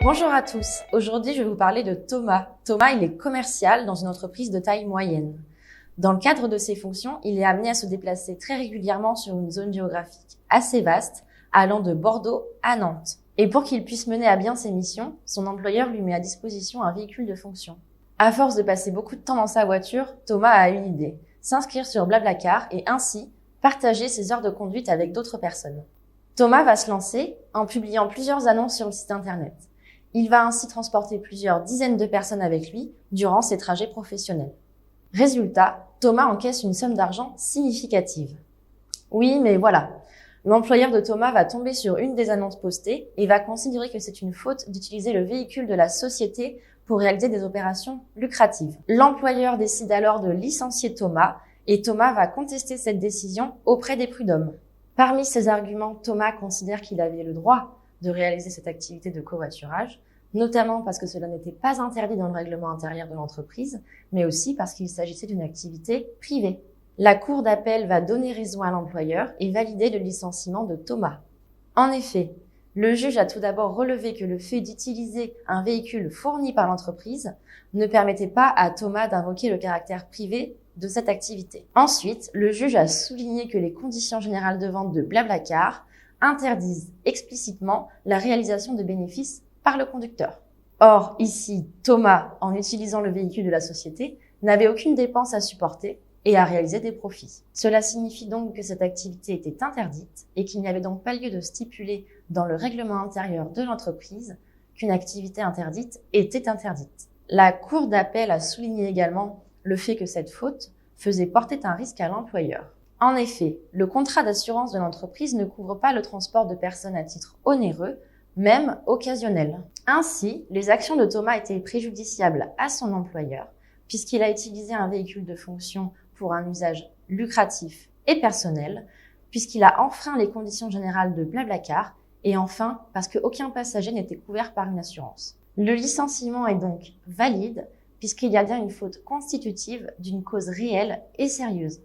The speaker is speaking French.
Bonjour à tous. Aujourd'hui, je vais vous parler de Thomas. Thomas, il est commercial dans une entreprise de taille moyenne. Dans le cadre de ses fonctions, il est amené à se déplacer très régulièrement sur une zone géographique assez vaste, allant de Bordeaux à Nantes. Et pour qu'il puisse mener à bien ses missions, son employeur lui met à disposition un véhicule de fonction. À force de passer beaucoup de temps dans sa voiture, Thomas a une idée. S'inscrire sur Blablacar et ainsi partager ses heures de conduite avec d'autres personnes. Thomas va se lancer en publiant plusieurs annonces sur le site internet. Il va ainsi transporter plusieurs dizaines de personnes avec lui durant ses trajets professionnels. Résultat, Thomas encaisse une somme d'argent significative. Oui, mais voilà. L'employeur de Thomas va tomber sur une des annonces postées et va considérer que c'est une faute d'utiliser le véhicule de la société pour réaliser des opérations lucratives. L'employeur décide alors de licencier Thomas et Thomas va contester cette décision auprès des prud'hommes. Parmi ces arguments, Thomas considère qu'il avait le droit de réaliser cette activité de covoiturage, notamment parce que cela n'était pas interdit dans le règlement intérieur de l'entreprise, mais aussi parce qu'il s'agissait d'une activité privée. La cour d'appel va donner raison à l'employeur et valider le licenciement de Thomas. En effet, le juge a tout d'abord relevé que le fait d'utiliser un véhicule fourni par l'entreprise ne permettait pas à Thomas d'invoquer le caractère privé de cette activité. Ensuite, le juge a souligné que les conditions générales de vente de Blablacar interdisent explicitement la réalisation de bénéfices par le conducteur. Or, ici, Thomas, en utilisant le véhicule de la société, n'avait aucune dépense à supporter et à réaliser des profits. Cela signifie donc que cette activité était interdite et qu'il n'y avait donc pas lieu de stipuler dans le règlement intérieur de l'entreprise qu'une activité interdite était interdite. La cour d'appel a souligné également le fait que cette faute faisait porter un risque à l'employeur. En effet, le contrat d'assurance de l'entreprise ne couvre pas le transport de personnes à titre onéreux, même occasionnel. Ainsi, les actions de Thomas étaient préjudiciables à son employeur, puisqu'il a utilisé un véhicule de fonction pour un usage lucratif et personnel, puisqu'il a enfreint les conditions générales de Blablacar, et enfin parce qu'aucun passager n'était couvert par une assurance. Le licenciement est donc valide, puisqu'il y a bien une faute constitutive d'une cause réelle et sérieuse.